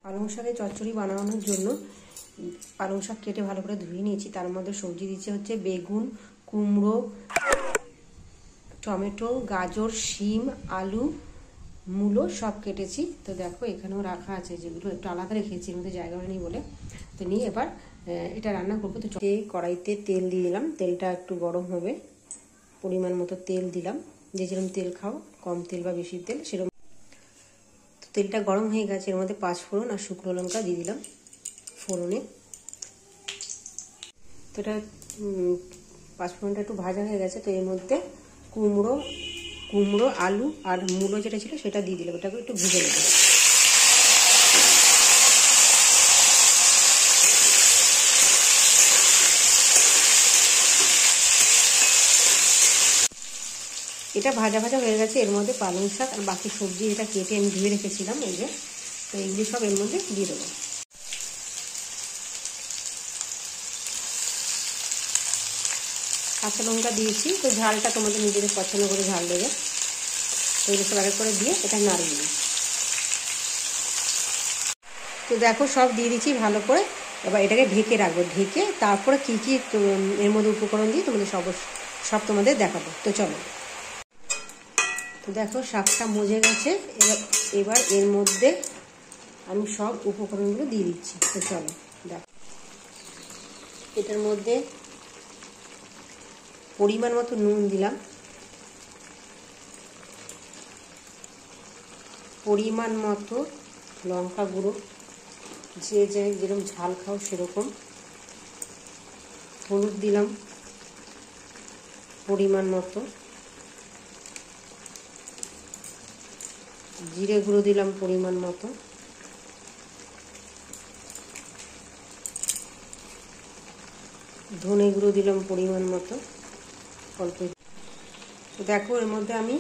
পালং শাকের চচ্চড়ি বানানোর জন্য পালং শাক কেটে ভালো করে ধুয়ে নিয়েছি। তার মধ্যে সবজি দিচ্ছে হচ্ছে বেগুন, কুমড়ো, টমেটো, গাজর, শিম, আলু, মূলো সব কেটেছি। তো দেখো এখানেও রাখা আছে, যেগুলো একটু আলাদা রেখেছি, এর মধ্যে জায়গা নেই বলে। তো নিয়ে এবার এটা রান্না করবো। তো কড়াইতে তেল দিয়ে দিলাম, তেলটা একটু গরম হবে, পরিমাণ মতো তেল দিলাম। যে যেরকম তেল খাও, কম তেল বা বেশি তেল সেরকম। তেলটা গরম হয়ে গেছে, এর মধ্যে 5 ফোড়ন আর শুকনো লঙ্কা দিয়ে দিলাম ফোড়নে। তো এটা 5 ফোড়নটা একটু ভাজা হয়ে গেছে। তো এর মধ্যে কুমড়ো, আলু আর মূলো যেটা ছিল সেটা দিয়ে দিলাম। ওটাকে একটু ভেজে নেব। এটা ভাজা ভাজা হয়ে গেছে। এর মধ্যে পালং শাক আর বাকি সবজি এটা কেটে আমি ধুয়ে রেখেছিলাম, এই যে, তো এইগুলি সব এর মধ্যে দিয়ে দেবো। কাঁচা লঙ্কা দিয়েছি, তো ঝালটা তোমাদের নিজেদের পছন্দ করে ঝাল দেবে। তো এগুলো সব আগে করে দিয়ে এটা নাড়িয়ে দিই। তো দেখো সব দিয়ে দিচ্ছি ভালো করে। এবার এটাকে ঢেকে রাখবো, ঢেকে তারপরে কী কী এর মধ্যে উপকরণ দিয়ে তোমাদের সব তোমাদের দেখাবো। তো চলো। তো দেখো শাকটা মজে গেছে। এবার এর মধ্যে আমি সব উপকরণগুলো দিয়ে দিচ্ছি। তো চলো দেখো, এটার মধ্যে পরিমাণ মতো নুন দিলাম, পরিমাণ মতো লঙ্কা গুঁড়ো, যে যেরকম ঝাল খাও সেরকম। হলুদ দিলাম পরিমাণ মতো, জিরে গুঁড়ো দিলাম পরিমাণ মতো, ধনে গুঁড়ো দিলাম পরিমাণ মতো অল্প। তো দেখো এর মধ্যে আমি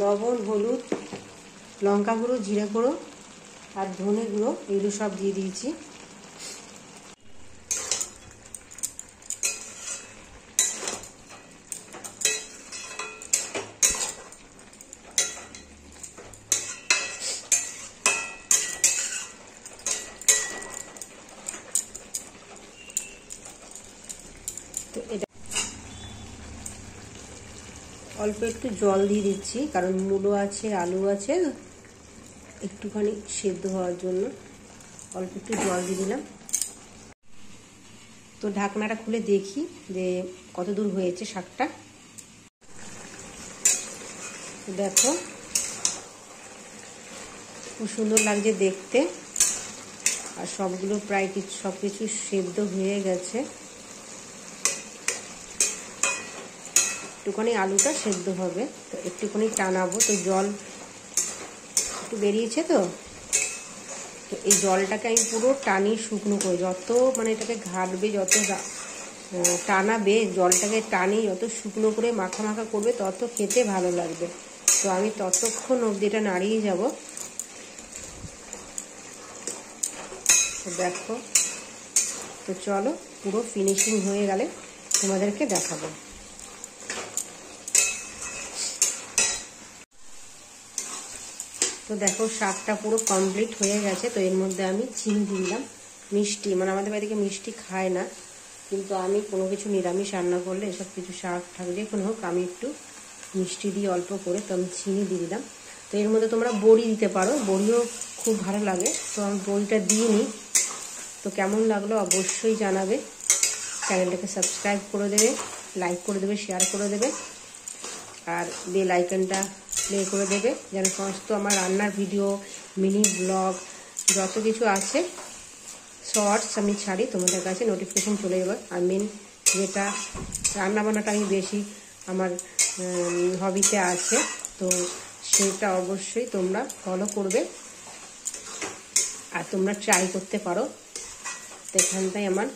লবণ, হলুদ, লঙ্কা গুঁড়ো, জিরে গুঁড়ো আর ধনে গুঁড়ো এগুলো সব দিয়ে দিয়েছি। তো এটা অল্প একটু জল দিয়ে দিচ্ছি, কারণ মূলো আছে, আলু আছে, একটুখানি সেদ্ধ হওয়ার জন্য অল্প একটু জল দিয়ে দিলাম। তো ঢাকনাটা খুলে দেখি যে কত দূর হয়েছে শাকটা। দেখো খুব সুন্দর লাগছে দেখতে, আর সবগুলো প্রায় সব কিছু সেদ্ধ হয়ে গেছে। একটুখানি আলুটা সেদ্ধ হবে, তো একটুখানি টানাবো। তো জল একটু বেরিয়েছে, তো এই জলটাকে আমি পুরো টানি শুকনো করে, যত মানে এটাকে ঘাটবে, যত টানাবে, জলটাকে টানি যত শুকনো করে মাখা মাখা করবে তত খেতে ভালো লাগবে। তো আমি ততক্ষণ অবধি এটা নাড়িয়ে যাব। তো দেখো, তো চলো পুরো ফিনিশিং হয়ে গেলে তোমাদেরকে দেখাবো। তো দেখো শাকটা পুরো কমপ্লিট হয়ে গেছে। তো এর মধ্যে আমি চিনি দিলাম, মিষ্টি, মানে আমাদের বাড়িতে মিষ্টি খায় না, কিন্তু আমি কোনো কিছু নিরামিষ রান্না করলে এসব কিছু শাক ঠাক যে কোনো হোক আমি একটু মিষ্টি দিয়ে অল্প করে, তো আমি চিনি দিয়ে দিলাম। তো এর মধ্যে তোমরা বড়ি দিতে পারো, বড়িও খুব ভালো লাগে। তো আমি বড়িটা দিইনি। তো কেমন লাগলো অবশ্যই জানাবে। চ্যানেলটাকে সাবস্ক্রাইব করে দেবে, লাইক করে দেবে, শেয়ার করে দেবে, আর বেল আইকনটা প্লে করে দেবে, যেন সমস্ত আমার রান্নার ভিডিও, মিনি ব্লগ যত কিছু আছে, শর্টস আমি ছাড়ি, তোমাদের কাছে নোটিফিকেশন চলে যাবে। আর মেন যেটা রান্নাবান্নাটা আমি বেশি আমার হবিতে আছে, তো সেটা অবশ্যই তোমরা ফলো করবে আর তোমরা ট্রাই করতে পারো। তো এখানটাই আমার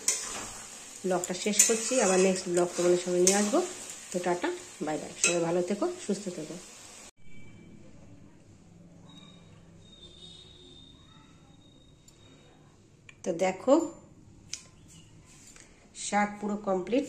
ব্লগটা শেষ করছি, আবার নেক্সট ব্লগ তোমাদের সঙ্গে নিয়ে আসবো। তো টাটা, বাই বাই, সবাই ভালো থেকো, সুস্থ থেকো। তো দেখো শাক পুরো কমপ্লিট।